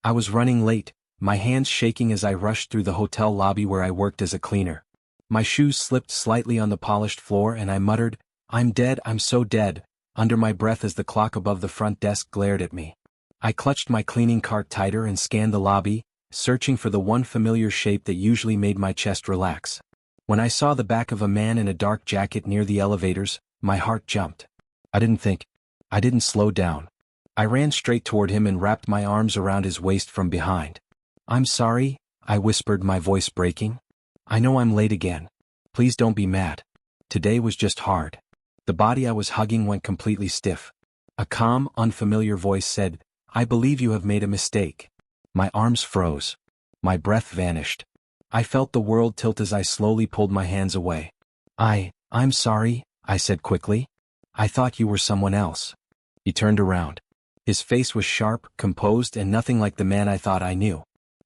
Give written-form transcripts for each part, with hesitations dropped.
I was running late, my hands shaking as I rushed through the hotel lobby where I worked as a cleaner. My shoes slipped slightly on the polished floor and I muttered, "I'm dead, I'm so dead," under my breath as the clock above the front desk glared at me. I clutched my cleaning cart tighter and scanned the lobby, searching for the one familiar shape that usually made my chest relax. When I saw the back of a man in a dark jacket near the elevators, my heart jumped. I didn't think. I didn't slow down. I ran straight toward him and wrapped my arms around his waist from behind. "I'm sorry," I whispered, my voice breaking. "I know I'm late again. Please don't be mad. Today was just hard." The body I was hugging went completely stiff. A calm, unfamiliar voice said, "I believe you have made a mistake." My arms froze. My breath vanished. I felt the world tilt as I slowly pulled my hands away. I'm sorry," I said quickly. "I thought you were someone else." He turned around. His face was sharp, composed, and nothing like the man I thought I knew.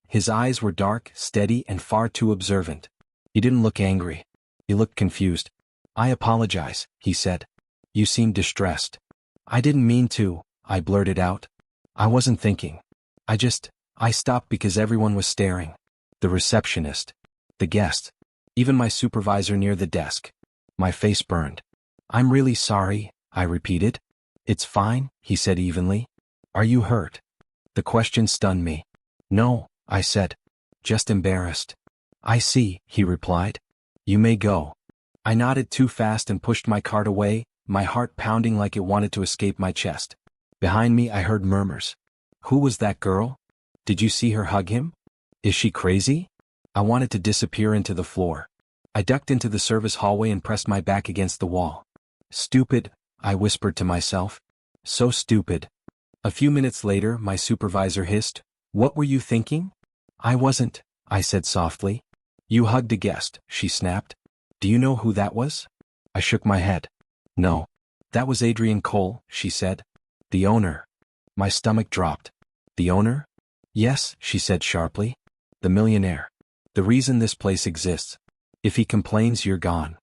His eyes were dark, steady, and far too observant. He didn't look angry. He looked confused. "I apologize," he said. "You seem distressed." "I didn't mean to," I blurted out. "I wasn't thinking. I stopped because everyone was staring. The receptionist. The guests. Even my supervisor near the desk." My face burned. "I'm really sorry," I repeated. "It's fine," he said evenly. "Are you hurt?" The question stunned me. "No," I said. "Just embarrassed." "I see," he replied. "You may go." I nodded too fast and pushed my cart away, my heart pounding like it wanted to escape my chest. Behind me I heard murmurs. "Who was that girl? Did you see her hug him? Is she crazy?" I wanted to disappear into the floor. I ducked into the service hallway and pressed my back against the wall. "Stupid," I whispered to myself. "So stupid." A few minutes later, my supervisor hissed, "What were you thinking?" "I wasn't," I said softly. "You hugged a guest," she snapped. "Do you know who that was?" I shook my head. "No. That was Adrian Cole," she said. "The owner." My stomach dropped. "The owner?" "Yes," she said sharply. "The millionaire. The reason this place exists. If he complains, you're gone."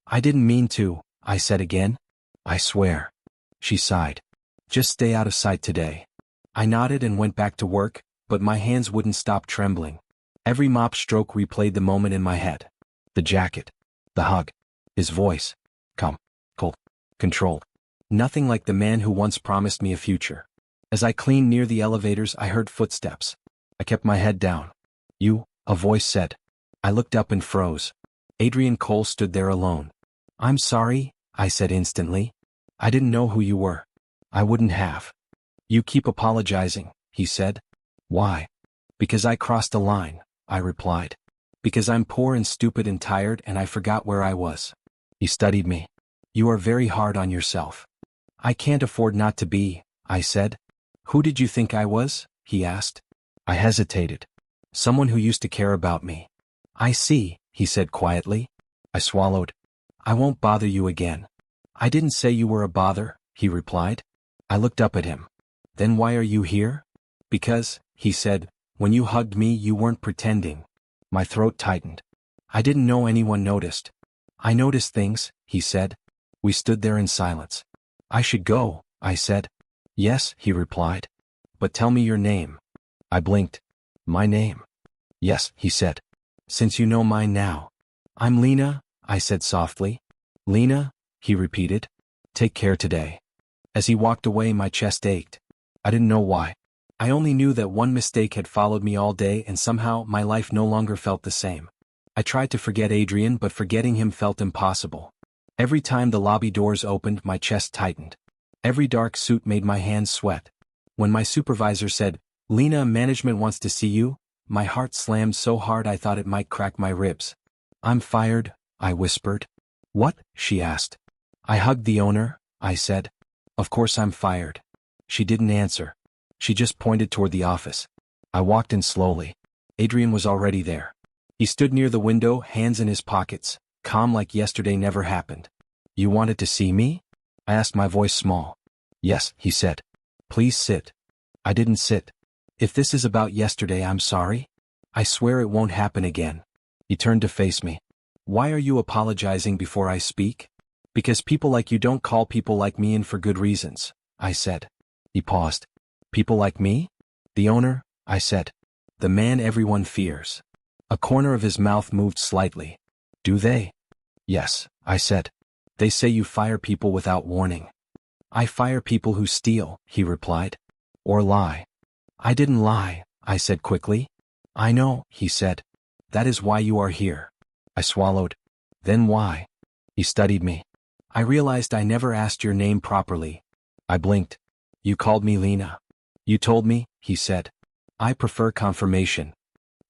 "I didn't mean to," I said again. "I swear." She sighed. "Just stay out of sight today." I nodded and went back to work, but my hands wouldn't stop trembling. Every mop stroke replayed the moment in my head. The jacket. The hug. His voice. Calm. Cold. Controlled. Nothing like the man who once promised me a future. As I cleaned near the elevators, I heard footsteps. I kept my head down. "You," a voice said. I looked up and froze. Adrian Cole stood there alone. "I'm sorry," I said instantly. "I didn't know who you were. I wouldn't have." "You keep apologizing," he said. "Why?" "Because I crossed a line," I replied. "Because I'm poor and stupid and tired and I forgot where I was." He studied me. "You are very hard on yourself." "I can't afford not to be," I said. "Who did you think I was?" he asked. I hesitated. "Someone who used to care about me." "I see," he said quietly. I swallowed. "I won't bother you again." "I didn't say you were a bother," he replied. I looked up at him. "Then why are you here?" "Because," he said, "when you hugged me you weren't pretending." My throat tightened. I didn't know anyone noticed. "I noticed things," he said. We stood there in silence. "I should go," I said. "Yes," he replied. "But tell me your name." I blinked. "My name?" "Yes," he said. "Since you know mine now." "I'm Lena," I said softly. "Lena?" he repeated. "Take care today." As he walked away, my chest ached. I didn't know why. I only knew that one mistake had followed me all day and somehow my life no longer felt the same. I tried to forget Adrian, but forgetting him felt impossible. Every time the lobby doors opened, my chest tightened. Every dark suit made my hands sweat. When my supervisor said, "Lena, management wants to see you," my heart slammed so hard I thought it might crack my ribs. "I'm fired," I whispered. "What?" she asked. "I hugged the owner," I said. "Of course I'm fired." She didn't answer. She just pointed toward the office. I walked in slowly. Adrian was already there. He stood near the window, hands in his pockets, calm like yesterday never happened. "You wanted to see me?" I asked, my voice small. "Yes," he said. "Please sit." I didn't sit. "If this is about yesterday, I'm sorry. I swear it won't happen again." He turned to face me. "Why are you apologizing before I speak?" "Because people like you don't call people like me in for good reasons," I said. He paused. "People like me?" "The owner," I said. The man everyone fears. A corner of his mouth moved slightly. Do they? Yes, I said. They say you fire people without warning. I fire people who steal, he replied. Or lie. I didn't lie, I said quickly. I know, he said. That is why you are here. I swallowed. Then why? He studied me. I realized I never asked your name properly. I blinked. You called me Lena. You told me, he said. I prefer confirmation.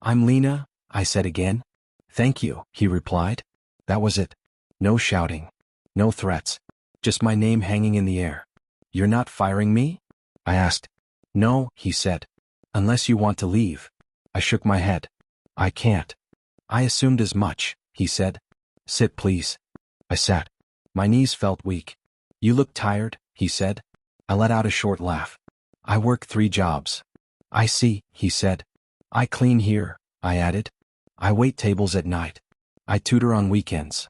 I'm Lena, I said again. Thank you, he replied. That was it. No shouting. No threats. Just my name hanging in the air. You're not firing me? I asked. No, he said. Unless you want to leave. I shook my head. I can't. I assumed as much, he said. Sit please. I sat. My knees felt weak. You look tired, he said. I let out a short laugh. I work 3 jobs. I see, he said. I clean here, I added. I wait tables at night. I tutor on weekends.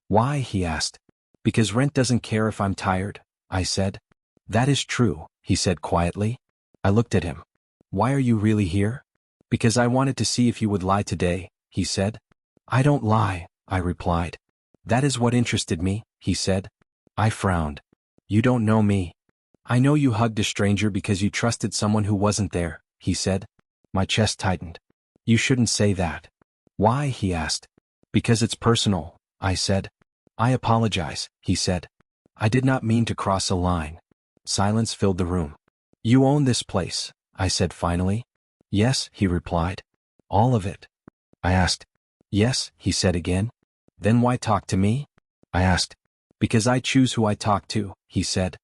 Why, he asked. Because rent doesn't care if I'm tired, I said. That is true, he said quietly. I looked at him. Why are you really here? Because I wanted to see if you would lie today, he said. I don't lie, I replied. That is what interested me, he said. I frowned. You don't know me. I know you hugged a stranger because you trusted someone who wasn't there, he said. My chest tightened. You shouldn't say that. Why, he asked. Because it's personal, I said. I apologize, he said. I did not mean to cross a line. Silence filled the room. You own this place, I said finally. Yes, he replied. All of it. I asked. Yes, he said again. Then why talk to me? I asked. Because I choose who I talk to, he said.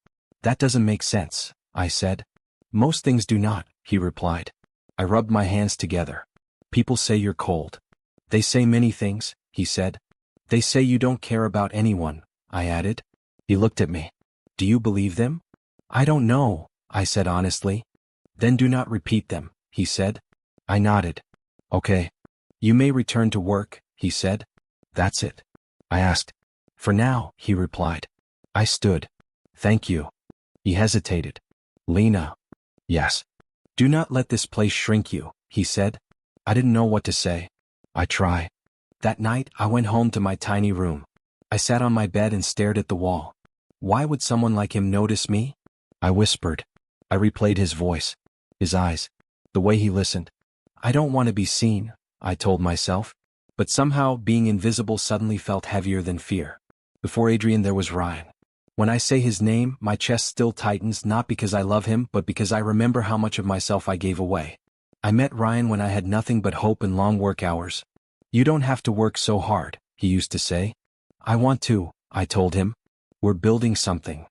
That doesn't make sense, I said. Most things do not, he replied. I rubbed my hands together. People say you're cold. They say many things, he said. They say you don't care about anyone, I added. He looked at me. Do you believe them? I don't know, I said honestly. Then do not repeat them, he said. I nodded. Okay. You may return to work, he said. That's it. I asked. For now, he replied. I stood. Thank you. He hesitated. Lena. Yes. Do not let this place shrink you, he said. I didn't know what to say. I try. That night, I went home to my tiny room. I sat on my bed and stared at the wall. Why would someone like him notice me? I whispered. I replayed his voice, his eyes, the way he listened. I don't want to be seen, I told myself. But somehow, being invisible suddenly felt heavier than fear. Before Adrian, there was Ryan. When I say his name, my chest still tightens, not because I love him, but because I remember how much of myself I gave away. I met Ryan when I had nothing but hope and long work hours. You don't have to work so hard, he used to say. I want to, I told him. We're building something.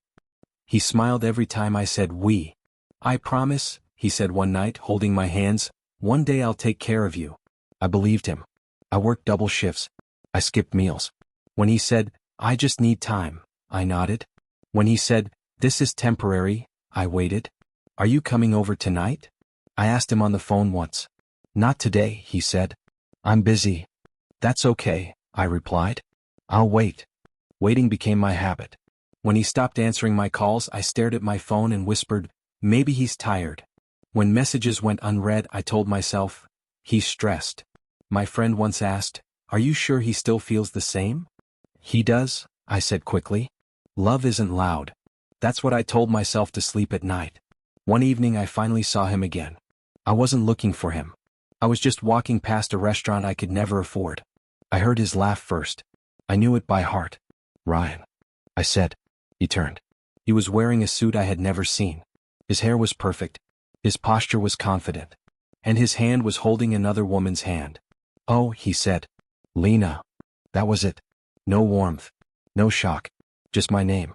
He smiled every time I said we. I promise, he said one night, holding my hands, one day I'll take care of you. I believed him. I worked double shifts. I skipped meals. When he said, I just need time, I nodded. When he said, this is temporary, I waited. Are you coming over tonight? I asked him on the phone once. Not today, he said. I'm busy. That's okay, I replied. I'll wait. Waiting became my habit. When he stopped answering my calls, I stared at my phone and whispered, maybe he's tired. When messages went unread, I told myself, he's stressed. My friend once asked, are you sure he still feels the same? He does, I said quickly. Love isn't loud. That's what I told myself to sleep at night. One evening I finally saw him again. I wasn't looking for him. I was just walking past a restaurant I could never afford. I heard his laugh first. I knew it by heart. Ryan. I said. He turned. He was wearing a suit I had never seen. His hair was perfect. His posture was confident. And his hand was holding another woman's hand. Oh, he said. Lena. That was it. No warmth. No shock. Just my name.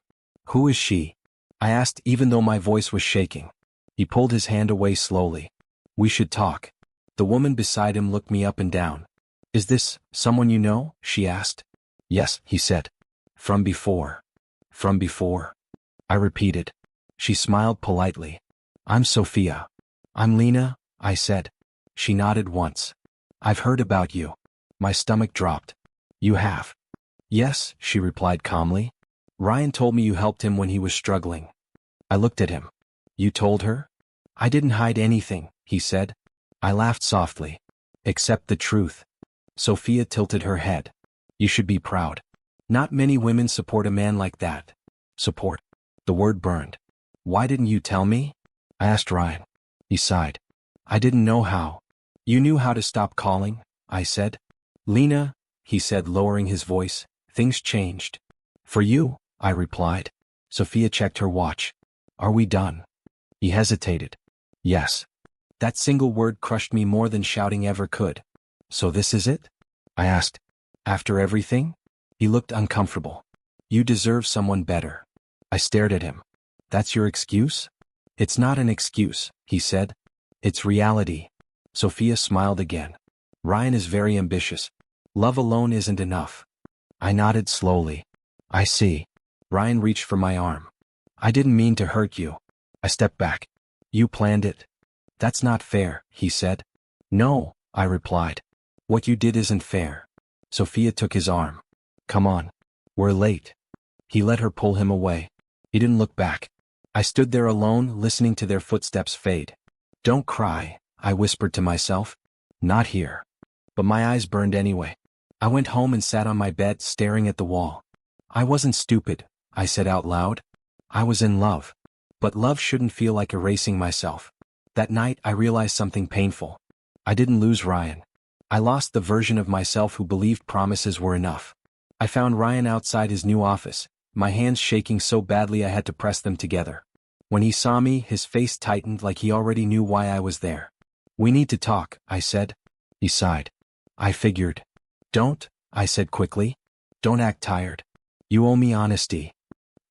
Who is she? I asked even though my voice was shaking. He pulled his hand away slowly. We should talk. The woman beside him looked me up and down. Is this someone you know? She asked. Yes, he said. From before. From before. I repeated. She smiled politely. I'm Sophia. I'm Lena, I said. She nodded once. I've heard about you. My stomach dropped. You have? Yes, she replied calmly. Ryan told me you helped him when he was struggling. I looked at him. You told her? I didn't hide anything, he said. I laughed softly. Accept the truth. Sophia tilted her head. You should be proud. Not many women support a man like that. Support. The word burned. Why didn't you tell me? I asked Ryan. He sighed. I didn't know how. You knew how to stop calling, I said. Lena, he said, lowering his voice, things changed. For you, I replied. Sophia checked her watch. Are we done? He hesitated. Yes. That single word crushed me more than shouting ever could. So this is it? I asked. After everything? He looked uncomfortable. You deserve someone better. I stared at him. That's your excuse? It's not an excuse, he said. It's reality. Sophia smiled again. Ryan is very ambitious. Love alone isn't enough. I nodded slowly. I see. Ryan reached for my arm. I didn't mean to hurt you. I stepped back. You planned it. That's not fair, he said. No, I replied. What you did isn't fair. Sophia took his arm. Come on. We're late. He let her pull him away. He didn't look back. I stood there alone, listening to their footsteps fade. Don't cry, I whispered to myself. Not here. But my eyes burned anyway. I went home and sat on my bed, staring at the wall. I wasn't stupid, I said out loud. I was in love. But love shouldn't feel like erasing myself. That night I realized something painful. I didn't lose Ryan. I lost the version of myself who believed promises were enough. I found Ryan outside his new office, my hands shaking so badly I had to press them together. When he saw me, his face tightened like he already knew why I was there. We need to talk, I said. He sighed. I figured. Don't, I said quickly. Don't act tired. You owe me honesty.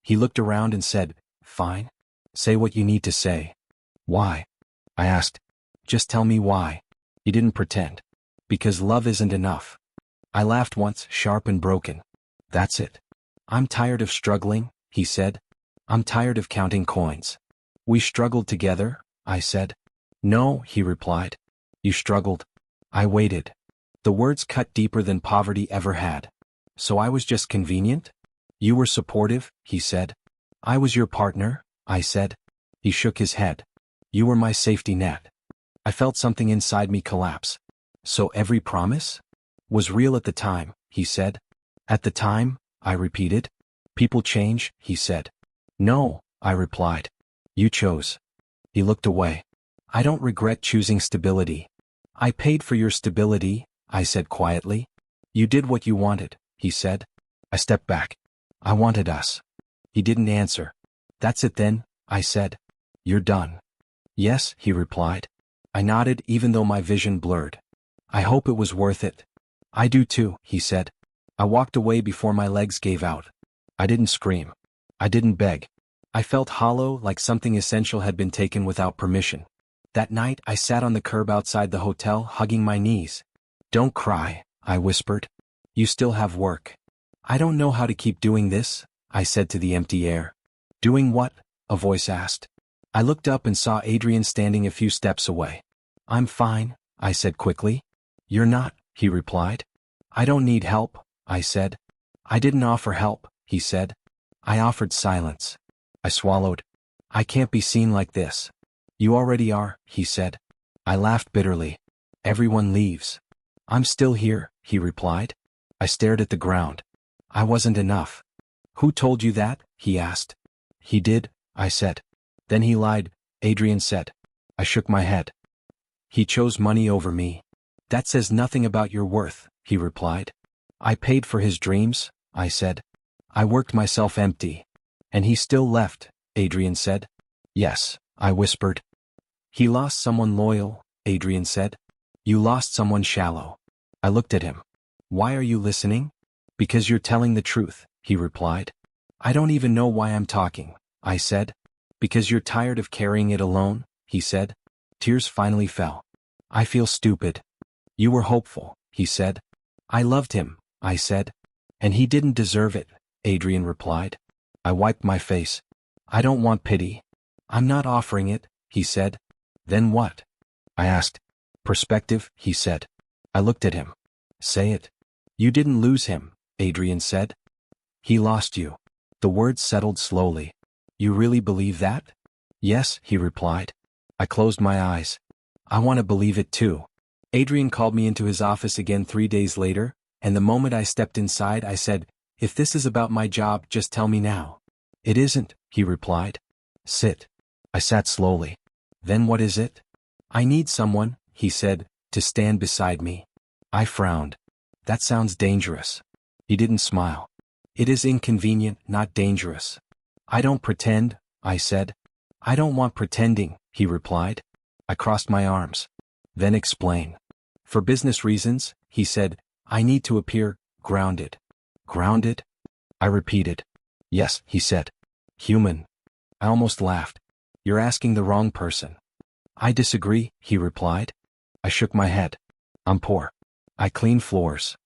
He looked around and said, Fine. Say what you need to say. Why? I asked. Just tell me why. He didn't pretend. Because love isn't enough. I laughed once, sharp and broken. That's it. I'm tired of struggling, he said. I'm tired of counting coins. We struggled together, I said. No, he replied. You struggled. I waited. The words cut deeper than poverty ever had. So I was just convenient? You were supportive, he said. I was your partner, I said. He shook his head. You were my safety net. I felt something inside me collapse. So every promise? Was real at the time, he said. At the time, I repeated. People change, he said. No, I replied. You chose. He looked away. I don't regret choosing stability. I paid for your stability, I said quietly. You did what you wanted, he said. I stepped back. I wanted us. He didn't answer. That's it then, I said. You're done. Yes, he replied. I nodded even though my vision blurred. I hope it was worth it. I do too, he said. I walked away before my legs gave out. I didn't scream. I didn't beg. I felt hollow, like something essential had been taken without permission. That night I sat on the curb outside the hotel, hugging my knees. Don't cry, I whispered. You still have work. I don't know how to keep doing this, I said to the empty air. Doing what? A voice asked. I looked up and saw Adrian standing a few steps away. I'm fine, I said quickly. You're not, he replied. I don't need help, I said. I didn't offer help, he said. I offered silence. I swallowed. I can't be seen like this. You already are, he said. I laughed bitterly. Everyone leaves. I'm still here, he replied. I stared at the ground. I wasn't enough. Who told you that? He asked. He did, I said. Then he lied, Adrian said. I shook my head. He chose money over me. That says nothing about your worth, he replied. I paid for his dreams, I said. I worked myself empty. And he still left, Adrian said. Yes, I whispered. He lost someone loyal, Adrian said. You lost someone shallow. I looked at him. Why are you listening? Because you're telling the truth, he replied. I don't even know why I'm talking, I said. Because you're tired of carrying it alone, he said. Tears finally fell. I feel stupid. You were hopeful, he said. I loved him, I said. And he didn't deserve it, Adrian replied. I wiped my face. I don't want pity. I'm not offering it, he said. Then what? I asked. Perspective, he said. I looked at him. Say it. You didn't lose him, Adrian said. He lost you. The words settled slowly. You really believe that? Yes, he replied. I closed my eyes. I want to believe it too. Adrian called me into his office again 3 days later, and the moment I stepped inside I said, "If this is about my job, just tell me now." "It isn't," he replied. "Sit." I sat slowly. "Then what is it?" "I need someone," he said, "to stand beside me." I frowned. "That sounds dangerous." He didn't smile. "It is inconvenient, not dangerous." "I don't pretend," I said. "I don't want pretending," he replied. I crossed my arms. "Then explain." "For business reasons," he said, "I need to appear grounded." "Grounded?" I repeated. "Yes," he said. "Human." I almost laughed. "You're asking the wrong person." "I disagree," he replied. I shook my head. "I'm poor. I clean floors."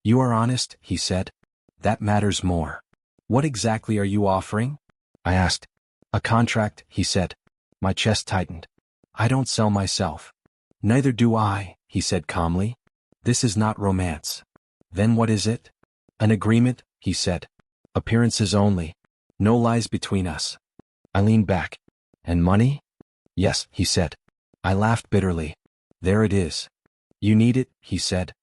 "You are honest," he said. "That matters more." "What exactly are you offering?" I asked. "A contract," he said. My chest tightened. "I don't sell myself." "Neither do I," he said calmly. "This is not romance." "Then what is it?" "An agreement," he said. "Appearances only. No lies between us." I leaned back. "And money?" "Yes," he said. I laughed bitterly. "There it is." "You need it," he said.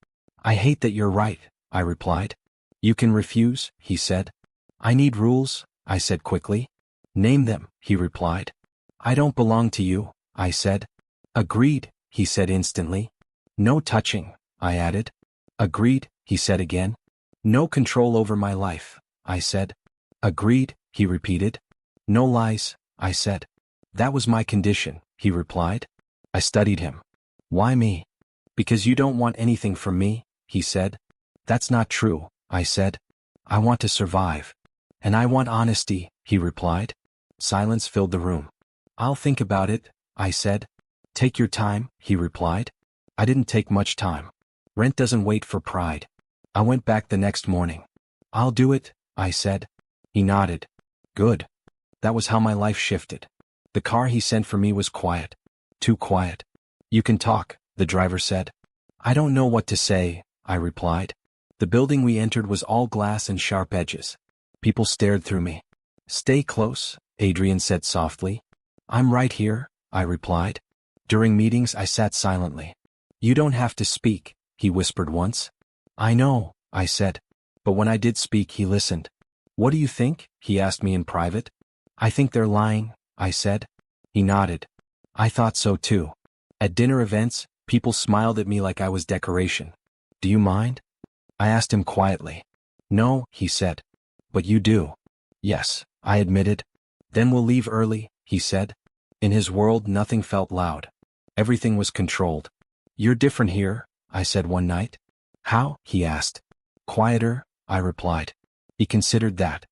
"I hate that you're right," I replied. "You can refuse," he said. "I need rules," I said quickly. "Name them," he replied. "I don't belong to you," I said. "Agreed," he said instantly. "No touching," I added. "Agreed," he said again. "No control over my life," I said. "Agreed," he repeated. "No lies," I said. "That was my condition," he replied. I studied him. "Why me?" "Because you don't want anything from me," he said. "That's not true," I said. "I want to survive." "And I want honesty," he replied. Silence filled the room. "I'll think about it," I said. "Take your time," he replied. I didn't take much time. Rent doesn't wait for pride. I went back the next morning. "I'll do it," I said. He nodded. "Good." That was how my life shifted. The car he sent for me was quiet. Too quiet. "You can talk," the driver said. "I don't know what to say," I replied. The building we entered was all glass and sharp edges. People stared through me. "Stay close," Adrian said softly. "I'm right here," I replied. During meetings I sat silently. "You don't have to speak," he whispered once. "I know," I said. But when I did speak he listened. "What do you think?" he asked me in private. "I think they're lying," I said. He nodded. I thought so too. At dinner events, people smiled at me like I was decoration. "Do you mind?" I asked him quietly. "No," he said. "But you do." "Yes," I admitted. "Then we'll leave early," he said. In his world nothing felt loud. Everything was controlled. "You're different here," I said one night. "How?" he asked. "Quieter," I replied. He considered that.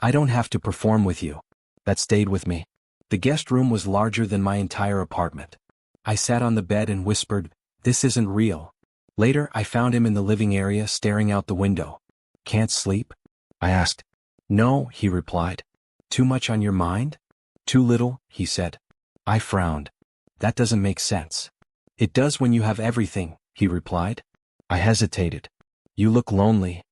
"I don't have to perform with you." That stayed with me. The guest room was larger than my entire apartment. I sat on the bed and whispered, "This isn't real." Later I found him in the living area staring out the window. "Can't sleep?" I asked. "No," he replied. "Too much on your mind?" "Too little," he said. I frowned. "That doesn't make sense." "It does when you have everything," he replied. I hesitated. "You look lonely."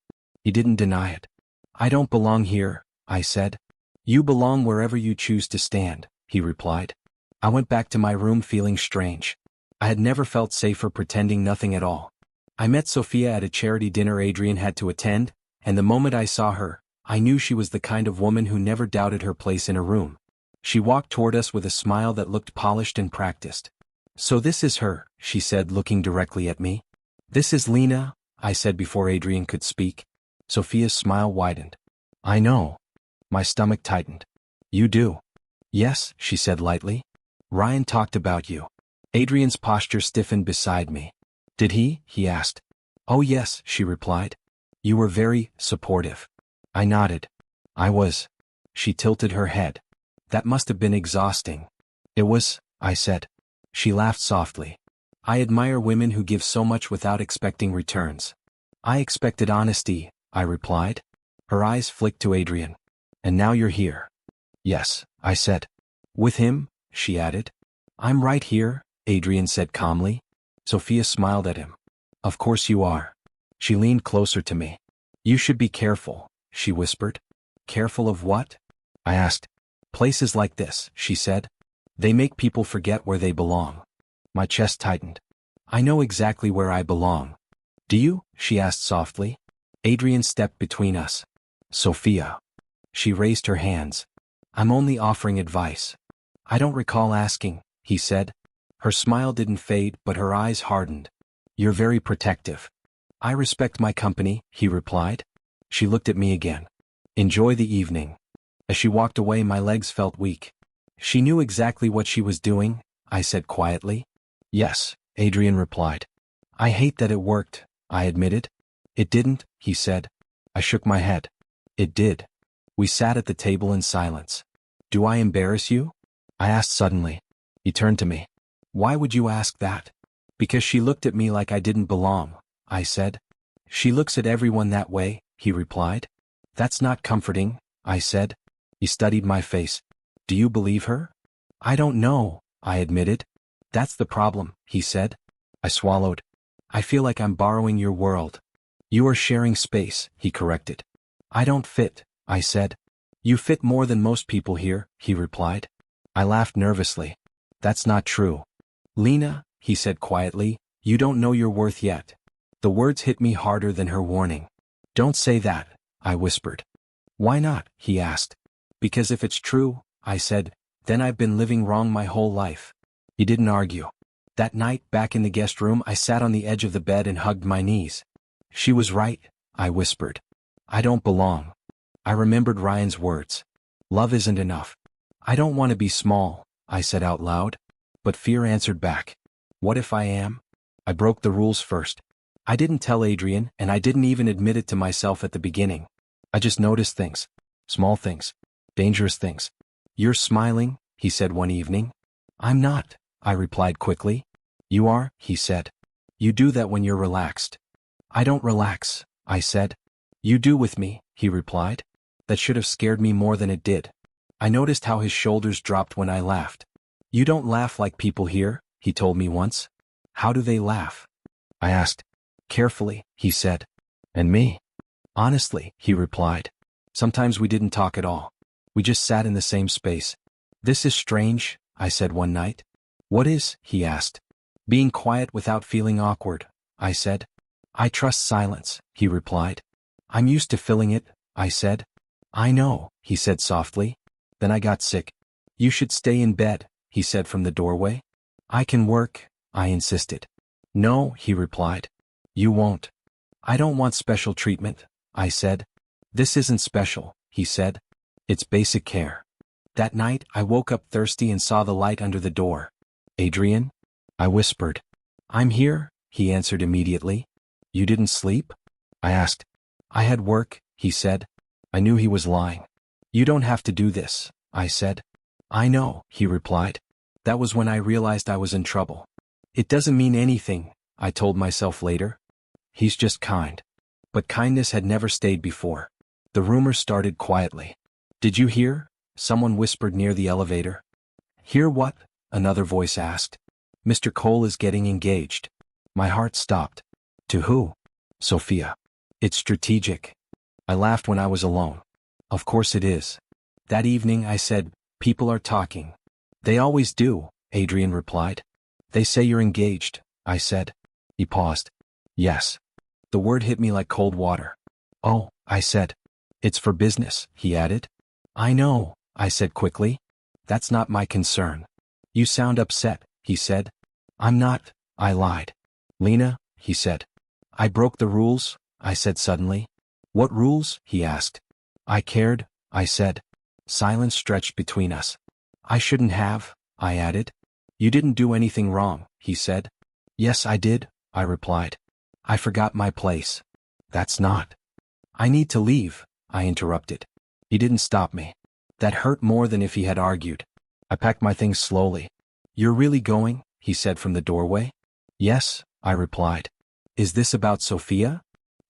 He didn't deny it. "I don't belong here," I said. "You belong wherever you choose to stand," he replied. I went back to my room feeling strange. I had never felt safer pretending nothing at all. I met Sophia at a charity dinner Adrian had to attend, and the moment I saw her, I knew she was the kind of woman who never doubted her place in a room. She walked toward us with a smile that looked polished and practiced. "So this is her," she said, looking directly at me. "This is Lena," I said before Adrian could speak. Sophia's smile widened. "I know." My stomach tightened. "You do?" "Yes," she said lightly. "Ryan talked about you." Adrian's posture stiffened beside me. "Did he?" he asked. "Oh yes," she replied. "You were very supportive." I nodded. "I was." She tilted her head. "That must have been exhausting." "It was," I said. She laughed softly. "I admire women who give so much without expecting returns." "I expected honesty," I replied. Her eyes flicked to Adrian. "And now you're here." "Yes," I said. "With him?" she added. "I'm right here," Adrian said calmly. Sophia smiled at him. "Of course you are." She leaned closer to me. "You should be careful," she whispered. "Careful of what?" I asked. "Places like this," she said. "They make people forget where they belong." My chest tightened. I know exactly where I belong. Do you? She asked softly. Adrian stepped between us. Sophia. She raised her hands. I'm only offering advice. I don't recall asking, he said. Her smile didn't fade, but her eyes hardened. You're very protective. I respect my company, he replied. She looked at me again. Enjoy the evening. As she walked away, my legs felt weak. She knew exactly what she was doing, I said quietly. Yes, Adrian replied. I hate that it worked, I admitted. It didn't, he said. I shook my head. It did. We sat at the table in silence. Do I embarrass you? I asked suddenly. He turned to me. Why would you ask that? Because she looked at me like I didn't belong, I said. She looks at everyone that way, he replied. That's not comforting, I said. He studied my face. Do you believe her? I don't know, I admitted. That's the problem, he said. I swallowed. I feel like I'm borrowing your world. You are sharing space, he corrected. I don't fit, I said. You fit more than most people here, he replied. I laughed nervously. That's not true. Lena, he said quietly, you don't know your worth yet. The words hit me harder than her warning. Don't say that, I whispered. Why not, he asked. Because if it's true, I said, then I've been living wrong my whole life. He didn't argue. That night, back in the guest room, I sat on the edge of the bed and hugged my knees. She was right, I whispered. I don't belong. I remembered Ryan's words. Love isn't enough. I don't want to be small, I said out loud. But fear answered back. What if I am? I broke the rules first. I didn't tell Adrian, and I didn't even admit it to myself at the beginning. I just noticed things. Small things. Dangerous things. You're smiling, he said one evening. I'm not, I replied quickly. You are, he said. You do that when you're relaxed. I don't relax, I said. You do with me, he replied. That should have scared me more than it did. I noticed how his shoulders dropped when I laughed. You don't laugh like people here, he told me once. How do they laugh? I asked. Carefully, he said. And me? Honestly, he replied. Sometimes we didn't talk at all. We just sat in the same space. This is strange, I said one night. What is? He asked. Being quiet without feeling awkward, I said. I trust silence, he replied. I'm used to filling it, I said. I know, he said softly. Then I got sick. You should stay in bed, he said from the doorway. I can work, I insisted. No, he replied. You won't. I don't want special treatment, I said. This isn't special, he said. It's basic care. That night, I woke up thirsty and saw the light under the door. Adrian? I whispered. I'm here, he answered immediately. You didn't sleep? I asked. I had work, he said. I knew he was lying. You don't have to do this, I said. I know, he replied. That was when I realized I was in trouble. It doesn't mean anything, I told myself later. He's just kind. But kindness had never stayed before. The rumor started quietly. Did you hear? Someone whispered near the elevator. Hear what? Another voice asked. Mr. Cole is getting engaged. My heart stopped. To who? Sophia. It's strategic. I laughed when I was alone. Of course it is. That evening I said, people are talking. They always do, Adrian replied. They say you're engaged, I said. He paused. Yes. The word hit me like cold water. Oh, I said. It's for business, he added. I know, I said quickly. That's not my concern. You sound upset, he said. I'm not, I lied. Lena, he said. I broke the rules, I said suddenly. What rules? He asked. I cared, I said. Silence stretched between us. I shouldn't have, I added. You didn't do anything wrong, he said. Yes, I did, I replied. I forgot my place. That's not. I need to leave, I interrupted. He didn't stop me. That hurt more than if he had argued. I packed my things slowly. You're really going? He said from the doorway. Yes, I replied. Is this about Sophia?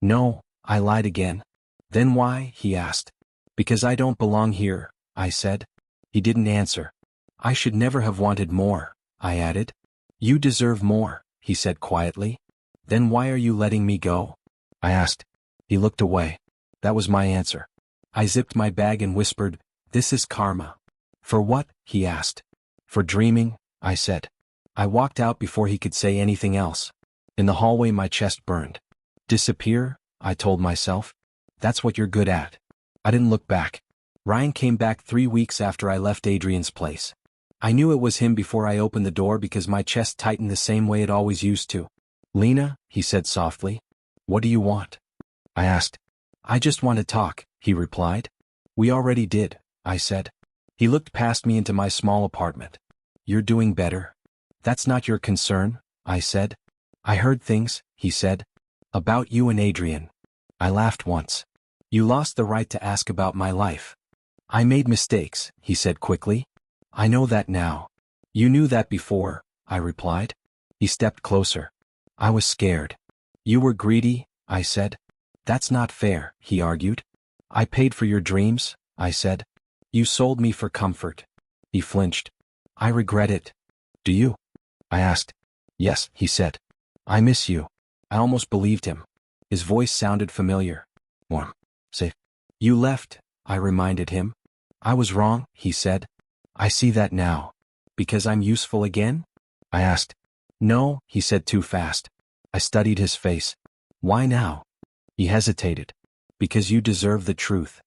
No, I lied again. Then why? He asked. Because I don't belong here, I said. He didn't answer. I should never have wanted more, I added. You deserve more, he said quietly. Then why are you letting me go? I asked. He looked away. That was my answer. I zipped my bag and whispered, this is karma. For what? He asked. For dreaming, I said. I walked out before he could say anything else. In the hallway my chest burned. Disappear, I told myself. That's what you're good at. I didn't look back. Ryan came back 3 weeks after I left Adrian's place. I knew it was him before I opened the door because my chest tightened the same way it always used to. Lena, he said softly. What do you want? I asked. I just want to talk, he replied. We already did, I said. He looked past me into my small apartment. You're doing better. That's not your concern, I said. I heard things, he said. About you and Adrian. I laughed once. You lost the right to ask about my life. I made mistakes, he said quickly. I know that now. You knew that before, I replied. He stepped closer. I was scared. You were greedy, I said. That's not fair, he argued. I paid for your dreams, I said. You sold me for comfort. He flinched. I regret it. Do you? I asked. Yes, he said. I miss you. I almost believed him. His voice sounded familiar. Warm. Safe. You left, I reminded him. I was wrong, he said. I see that now. Because I'm useful again? I asked. No, he said too fast. I studied his face. Why now? He hesitated. Because you deserve the truth.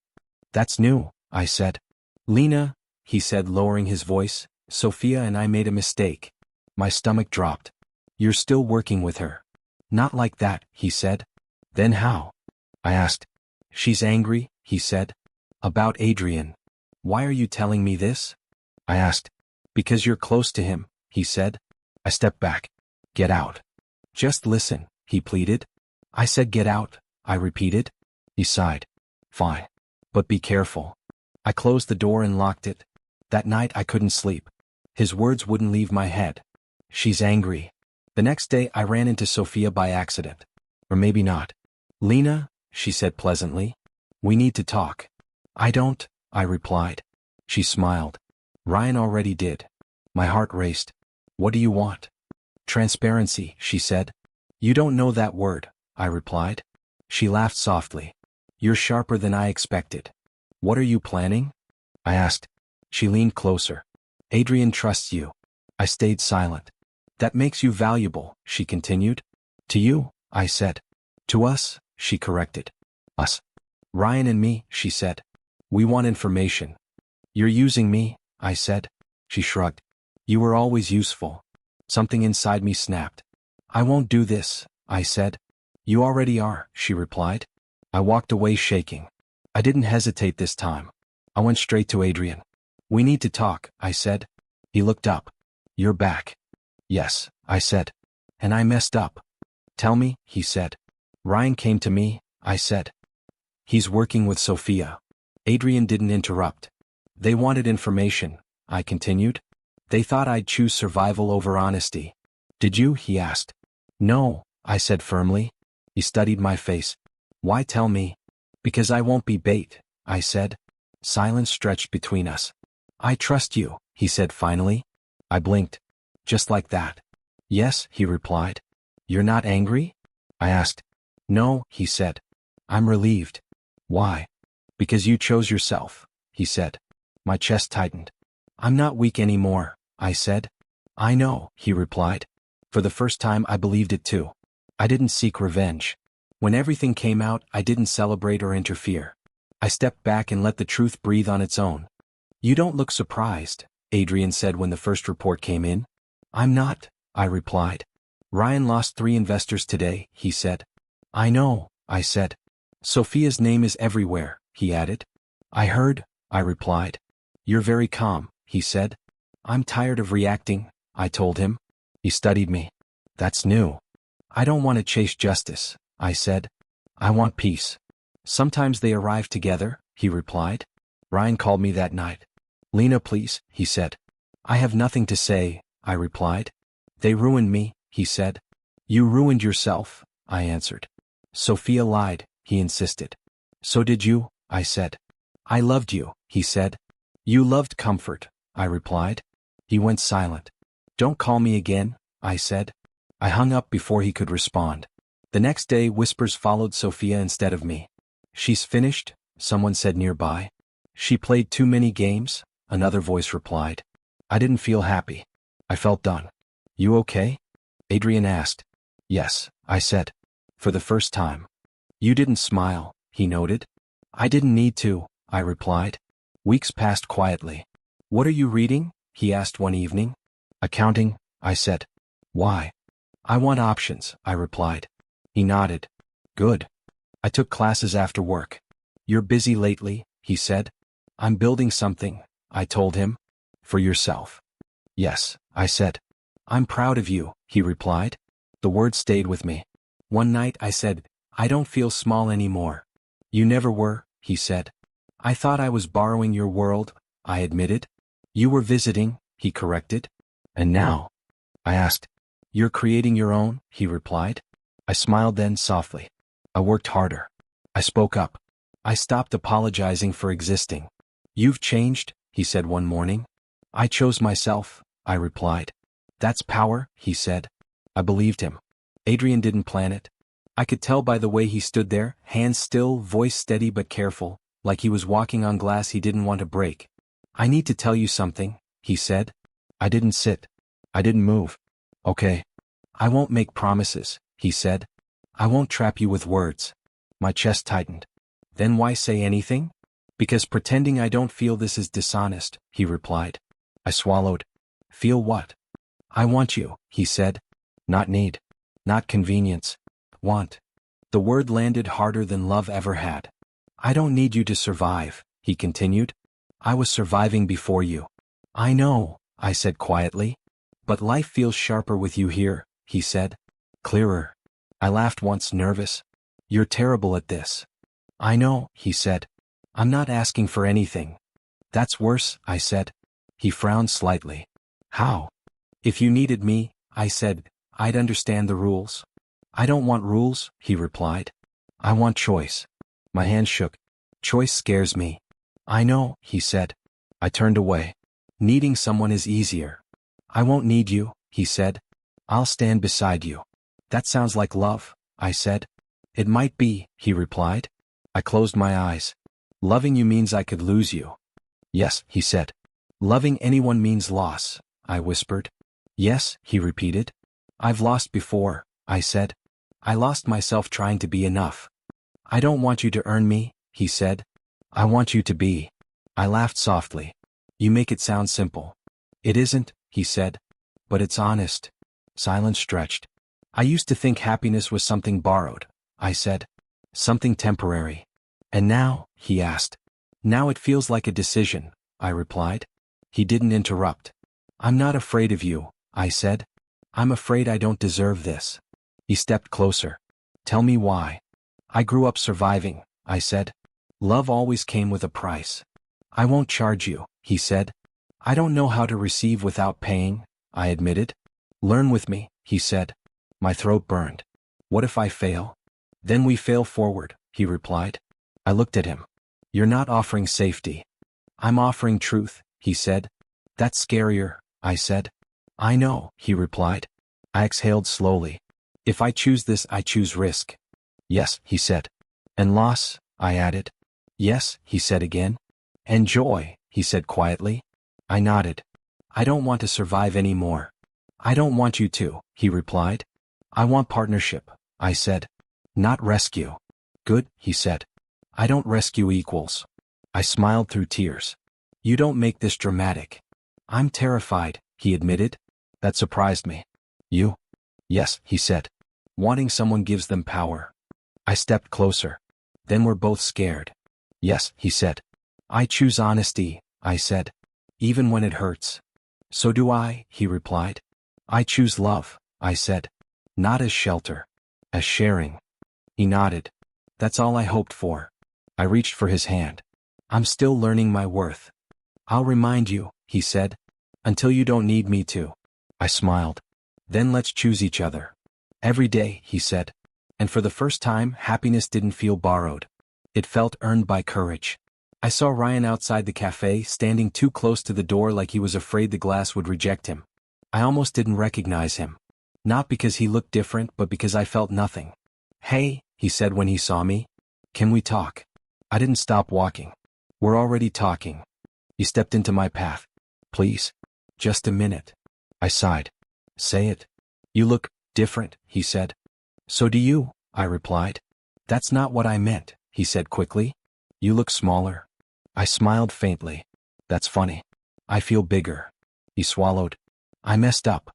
That's new, I said. Lena, he said lowering his voice, Sophia and I made a mistake. My stomach dropped. You're still working with her. Not like that, he said. Then how? I asked. She's angry, he said. About Adrian. Why are you telling me this? I asked. Because you're close to him, he said. I stepped back. Get out. Just listen, he pleaded. I said get out, I repeated. He sighed. Fine. But be careful. I closed the door and locked it. That night I couldn't sleep. His words wouldn't leave my head. She's angry. The next day I ran into Sophia by accident. Or maybe not. Lena, she said pleasantly. We need to talk. I don't, I replied. She smiled. Ryan already did. My heart raced. What do you want? Transparency, she said. You don't know that word, I replied. She laughed softly. You're sharper than I expected. What are you planning? I asked. She leaned closer. Adrian trusts you. I stayed silent. That makes you valuable, she continued. To you, I said. To us, she corrected. Us. Ryan and me, she said. We want information. You're using me, I said. She shrugged. You were always useful. Something inside me snapped. I won't do this, I said. You already are, she replied. I walked away shaking. I didn't hesitate this time. I went straight to Adrian. We need to talk, I said. He looked up. You're back. Yes, I said. And I messed up. Tell me, he said. Ryan came to me, I said. He's working with Sophia. Adrian didn't interrupt. They wanted information, I continued. They thought I'd choose survival over honesty. Did you? He asked. No, I said firmly. He studied my face. Why tell me? Because I won't be bait, I said. Silence stretched between us. I trust you, he said finally. I blinked. Just like that. Yes, he replied. You're not angry? I asked. No, he said. I'm relieved. Why? Because you chose yourself, he said. My chest tightened. I'm not weak anymore, I said. I know, he replied. For the first time I believed it too. I didn't seek revenge. When everything came out, I didn't celebrate or interfere. I stepped back and let the truth breathe on its own. You don't look surprised, Adrian said when the first report came in. I'm not, I replied. Ryan lost 3 investors today, he said. I know, I said. Sophia's name is everywhere, he added. I heard, I replied. You're very calm, he said. I'm tired of reacting, I told him. He studied me. That's new. I don't want to chase justice, I said. I want peace. Sometimes they arrive together, he replied. Ryan called me that night. Lena, please, he said. I have nothing to say, I replied. They ruined me, he said. You ruined yourself, I answered. Sophia lied, he insisted. So did you, I said. I loved you, he said. You loved comfort, I replied. He went silent. Don't call me again, I said. I hung up before he could respond. The next day whispers followed Sophia instead of me. She's finished, someone said nearby. She played too many games, another voice replied. I didn't feel happy. I felt done. You okay? Adrian asked. Yes, I said. For the first time. You didn't smile, he noted. I didn't need to, I replied. Weeks passed quietly. What are you reading? He asked one evening. Accounting, I said. Why? I want options, I replied. He nodded. Good. I took classes after work. You're busy lately, he said. I'm building something, I told him. For yourself. Yes, I said. I'm proud of you, he replied. The word stayed with me. One night I said, I don't feel small anymore. You never were, he said. I thought I was borrowing your world, I admitted. You were visiting, he corrected. And now? I asked. You're creating your own, he replied. I smiled then softly. I worked harder. I spoke up. I stopped apologizing for existing. You've changed, he said one morning. I chose myself, I replied. That's power, he said. I believed him. Adrian didn't plan it. I could tell by the way he stood there, hands still, voice steady but careful, like he was walking on glass he didn't want to break. I need to tell you something, he said. I didn't sit. I didn't move. Okay. I won't make promises, he said. I won't trap you with words. My chest tightened. Then why say anything? Because pretending I don't feel this is dishonest, he replied. I swallowed. Feel what? I want you, he said. Not need. Not convenience. Want. The word landed harder than love ever had. I don't need you to survive, he continued. I was surviving before you. I know, I said quietly. But life feels sharper with you here, he said. Clearer. I laughed once, nervous. You're terrible at this. I know, he said. I'm not asking for anything. That's worse, I said. He frowned slightly. How? If you needed me, I said, I'd understand the rules. I don't want rules, he replied. I want choice. My hand shook. Choice scares me. I know, he said. I turned away. Needing someone is easier. I won't need you, he said. I'll stand beside you. That sounds like love, I said. It might be, he replied. I closed my eyes. Loving you means I could lose you. Yes, he said. Loving anyone means loss, I whispered. Yes, he repeated. I've lost before, I said. I lost myself trying to be enough. I don't want you to earn me, he said. I want you to be. I laughed softly. You make it sound simple. It isn't, he said. But it's honest. Silence stretched. I used to think happiness was something borrowed, I said. Something temporary. And now, he asked. Now it feels like a decision, I replied. He didn't interrupt. I'm not afraid of you, I said. I'm afraid I don't deserve this. He stepped closer. Tell me why. I grew up surviving, I said. Love always came with a price. I won't charge you, he said. I don't know how to receive without paying, I admitted. Learn with me, he said. My throat burned. What if I fail? Then we fail forward, he replied. I looked at him. You're not offering safety. I'm offering truth, he said. That's scarier, I said. I know, he replied. I exhaled slowly. If I choose this, I choose risk. Yes, he said. And loss, I added. Yes, he said again. And joy, he said quietly. I nodded. I don't want to survive anymore. I don't want you to, he replied. I want partnership, I said. Not rescue. Good, he said. I don't rescue equals. I smiled through tears. You don't make this dramatic. I'm terrified, he admitted. That surprised me. You? Yes, he said. Wanting someone gives them power. I stepped closer. Then we're both scared. Yes, he said. I choose honesty, I said. Even when it hurts. So do I, he replied. I choose love, I said. Not as shelter. As sharing. He nodded. That's all I hoped for. I reached for his hand. I'm still learning my worth. I'll remind you, he said. Until you don't need me to. I smiled. Then let's choose each other. Every day, he said. And for the first time, happiness didn't feel borrowed. It felt earned by courage. I saw Ryan outside the cafe, standing too close to the door like he was afraid the glass would reject him. I almost didn't recognize him. Not because he looked different, but because I felt nothing. Hey, he said when he saw me. Can we talk? I didn't stop walking. We're already talking. He stepped into my path. Please. Just a minute. I sighed. Say it. You look different, he said. So do you, I replied. That's not what I meant, he said quickly. You look smaller. I smiled faintly. That's funny. I feel bigger. He swallowed. I messed up.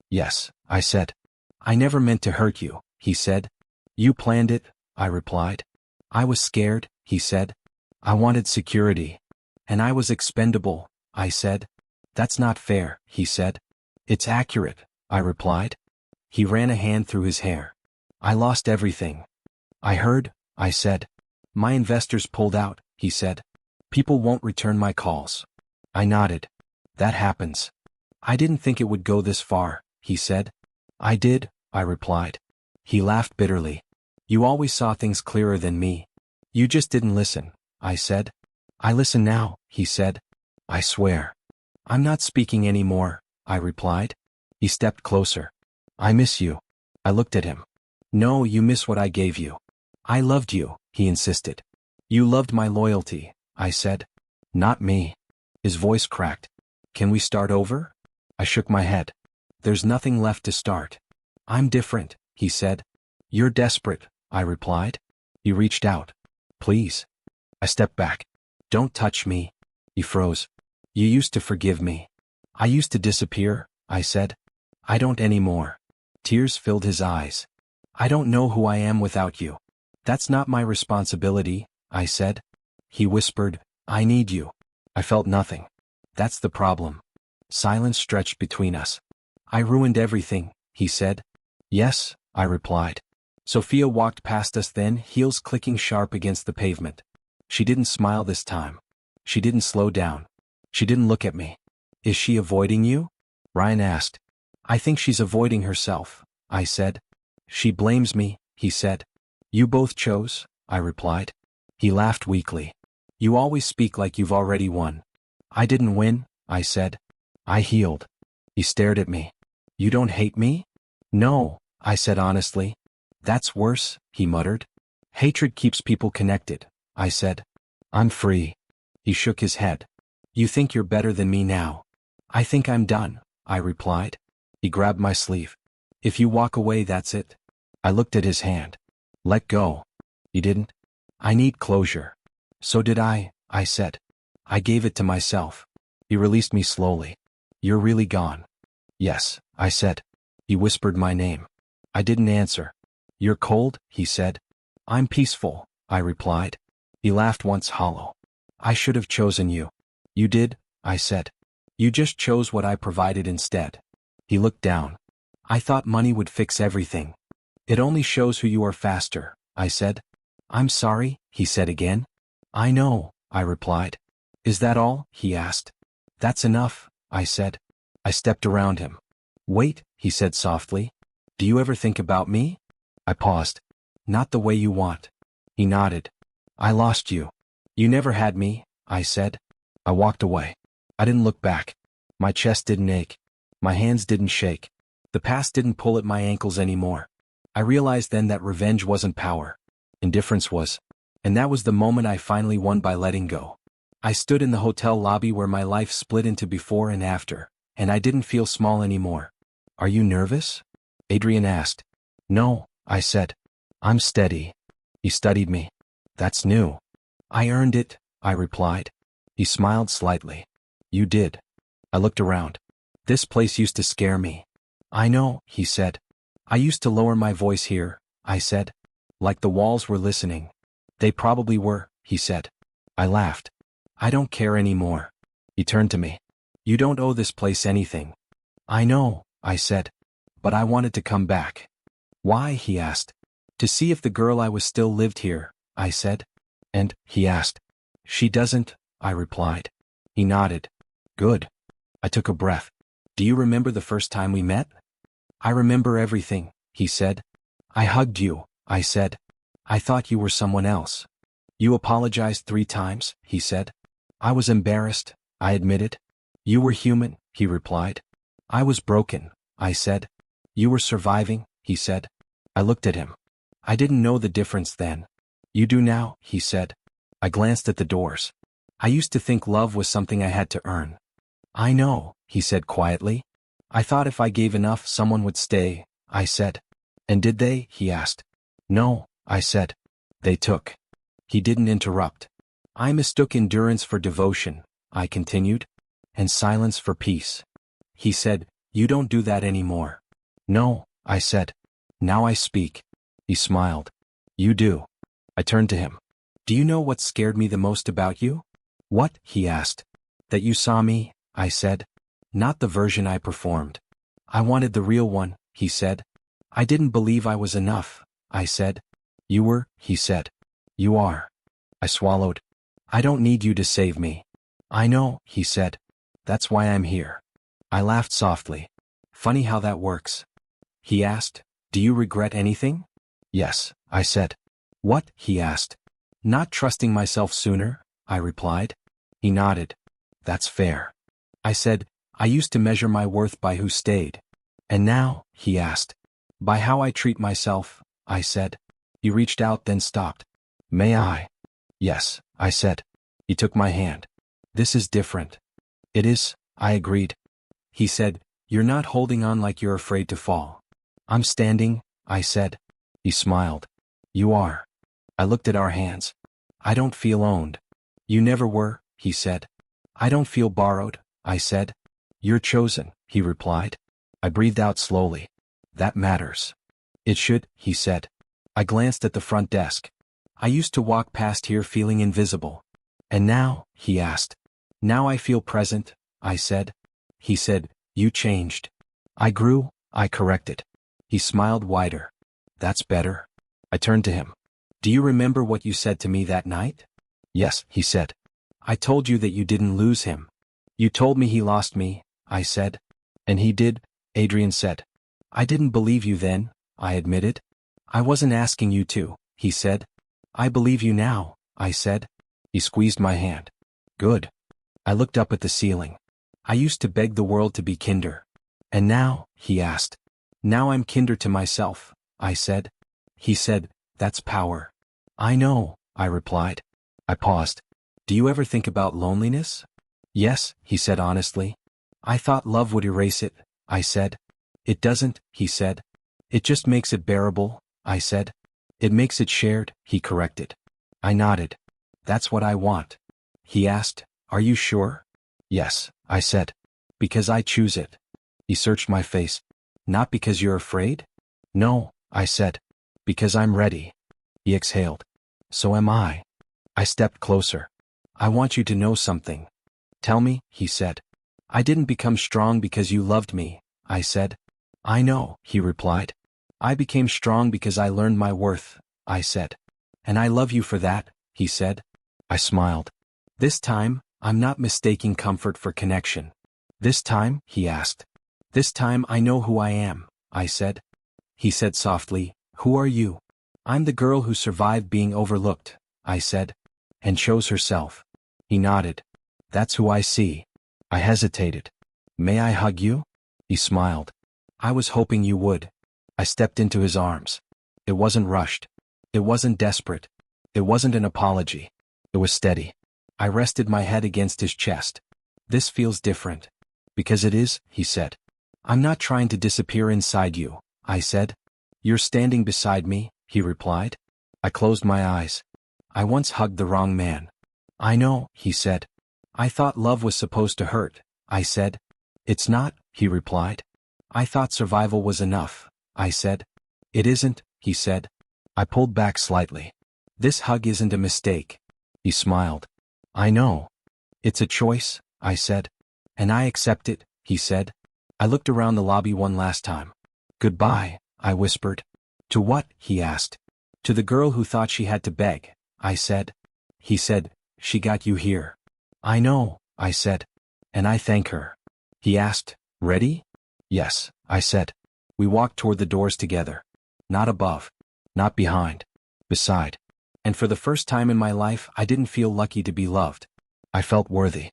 Yes, I said. I never meant to hurt you, he said. You planned it, I replied. I was scared, he said. I wanted security. And I was expendable, I said. That's not fair, he said. It's accurate, I replied. He ran a hand through his hair. I lost everything. I heard, I said. My investors pulled out, he said. People won't return my calls. I nodded. That happens. I didn't think it would go this far, he said. I did, I replied. He laughed bitterly. You always saw things clearer than me. You just didn't listen, I said. I listen now, he said. I swear. I'm not speaking anymore, I replied. He stepped closer. I miss you. I looked at him. No, you miss what I gave you. I loved you, he insisted. You loved my loyalty, I said. Not me. His voice cracked. Can we start over? I shook my head. There's nothing left to start. I'm different, he said. You're desperate, I replied. He reached out. Please. I stepped back. Don't touch me. He froze. You used to forgive me. I used to disappear, I said. I don't anymore. Tears filled his eyes. I don't know who I am without you. That's not my responsibility, I said. He whispered, I need you. I felt nothing. That's the problem. Silence stretched between us. I ruined everything, he said. Yes, I replied. Sophia walked past us then, heels clicking sharp against the pavement. She didn't smile this time. She didn't slow down. She didn't look at me. Is she avoiding you? Ryan asked. I think she's avoiding herself, I said. She blames me, he said. You both chose, I replied. He laughed weakly. You always speak like you've already won. I didn't win, I said. I healed. He stared at me. You don't hate me? No, I said honestly. That's worse, he muttered. Hatred keeps people connected, I said. I'm free. He shook his head. You think you're better than me now. I think I'm done, I replied. He grabbed my sleeve. If you walk away, that's it. I looked at his hand. Let go. He didn't. I need closure. So did I said. I gave it to myself. He released me slowly. You're really gone. Yes, I said. He whispered my name. I didn't answer. You're cold, he said. I'm peaceful, I replied. He laughed once hollow. I should have chosen you. You did, I said. You just chose what I provided instead. He looked down. I thought money would fix everything. It only shows who you are faster, I said. I'm sorry, he said again. I know, I replied. Is that all? He asked. That's enough, I said. I stepped around him. Wait, he said softly. Do you ever think about me? I paused. Not the way you want. He nodded. I lost you. You never had me, I said. I walked away. I didn't look back. My chest didn't ache. My hands didn't shake. The past didn't pull at my ankles anymore. I realized then that revenge wasn't power. Indifference was. And that was the moment I finally won by letting go. I stood in the hotel lobby where my life split into before and after, and I didn't feel small anymore. Are you nervous? Adrian asked. No, I said. I'm steady. He studied me. That's new. I earned it, I replied. He smiled slightly. You did. I looked around. This place used to scare me. I know, he said. I used to lower my voice here, I said. Like the walls were listening. They probably were, he said. I laughed. I don't care anymore. He turned to me. You don't owe this place anything. I know, I said. But I wanted to come back. Why? He asked. To see if the girl I was still lived here, I said. And, he asked. She doesn't, I replied. He nodded. Good. I took a breath. Do you remember the first time we met? I remember everything, he said. I hugged you, I said. I thought you were someone else. You apologized 3 times, he said. I was embarrassed, I admitted. You were human, he replied. I was broken, I said. You were surviving, he said. I looked at him. I didn't know the difference then. You do now, he said. I glanced at the doors. I used to think love was something I had to earn. I know, he said quietly. I thought if I gave enough, someone would stay, I said. And did they? He asked. No, I said. They took. He didn't interrupt. I mistook endurance for devotion, I continued, and silence for peace. He said, you don't do that anymore. No, I said. Now I speak. He smiled. You do. I turned to him. Do you know what scared me the most about you? What? He asked. That you saw me, I said. Not the version I performed. I wanted the real one, he said. I didn't believe I was enough, I said. You were, he said. You are. I swallowed. I don't need you to save me. I know, he said. That's why I'm here. I laughed softly. Funny how that works. He asked, do you regret anything? Yes, I said. What? He asked. Not trusting myself sooner, I replied. He nodded. That's fair. I said, I used to measure my worth by who stayed. And now, he asked. By how I treat myself, I said. He reached out then stopped. May I? Yes, I said. He took my hand. This is different. It is, I agreed. He said, you're not holding on like you're afraid to fall. I'm standing, I said. He smiled. You are. I looked at our hands. I don't feel owned. You never were, he said. I don't feel borrowed, I said. You're chosen, he replied. I breathed out slowly. That matters. It should, he said. I glanced at the front desk. I used to walk past here feeling invisible. And now, he asked. Now I feel present, I said. He said, you changed. I grew, I corrected. He smiled wider. That's better. I turned to him. Do you remember what you said to me that night? Yes, he said. I told you that you didn't lose him. You told me he lost me, I said. And he did, Adrian said. I didn't believe you then, I admitted. I wasn't asking you to, he said. I believe you now, I said. He squeezed my hand. Good. I looked up at the ceiling. I used to beg the world to be kinder. And now, he asked. Now I'm kinder to myself, I said. He said, that's power. I know, I replied. I paused. Do you ever think about loneliness? Yes, he said honestly. I thought love would erase it, I said. It doesn't, he said. It just makes it bearable, I said. It makes it shared, he corrected. I nodded. That's what I want. He asked, are you sure? Yes, I said. Because I choose it. He searched my face. Not because you're afraid? No, I said. Because I'm ready. He exhaled. So am I. I stepped closer. I want you to know something. Tell me, he said. I didn't become strong because you loved me, I said. I know, he replied. I became strong because I learned my worth, I said. And I love you for that, he said. I smiled. This time, I'm not mistaking comfort for connection. This time, he asked. This time I know who I am, I said. He said softly, who are you? I'm the girl who survived being overlooked, I said. And chose herself. He nodded. That's who I see. I hesitated. May I hug you? He smiled. I was hoping you would. I stepped into his arms. It wasn't rushed. It wasn't desperate. It wasn't an apology. It was steady. I rested my head against his chest. This feels different. Because it is, he said. I'm not trying to disappear inside you, I said. You're standing beside me, he replied. I closed my eyes. I once hugged the wrong man. I know, he said. I thought love was supposed to hurt, I said. It's not, he replied. I thought survival was enough, I said. It isn't, he said. I pulled back slightly. This hug isn't a mistake. He smiled. I know. It's a choice, I said. And I accept it, he said. I looked around the lobby one last time. Goodbye, I whispered. To what? He asked. To the girl who thought she had to beg, I said. He said, she got you here. I know, I said. And I thank her. He asked, ready? Yes, I said. We walked toward the doors together. Not above. Not behind. Beside. And for the first time in my life, I didn't feel lucky to be loved. I felt worthy.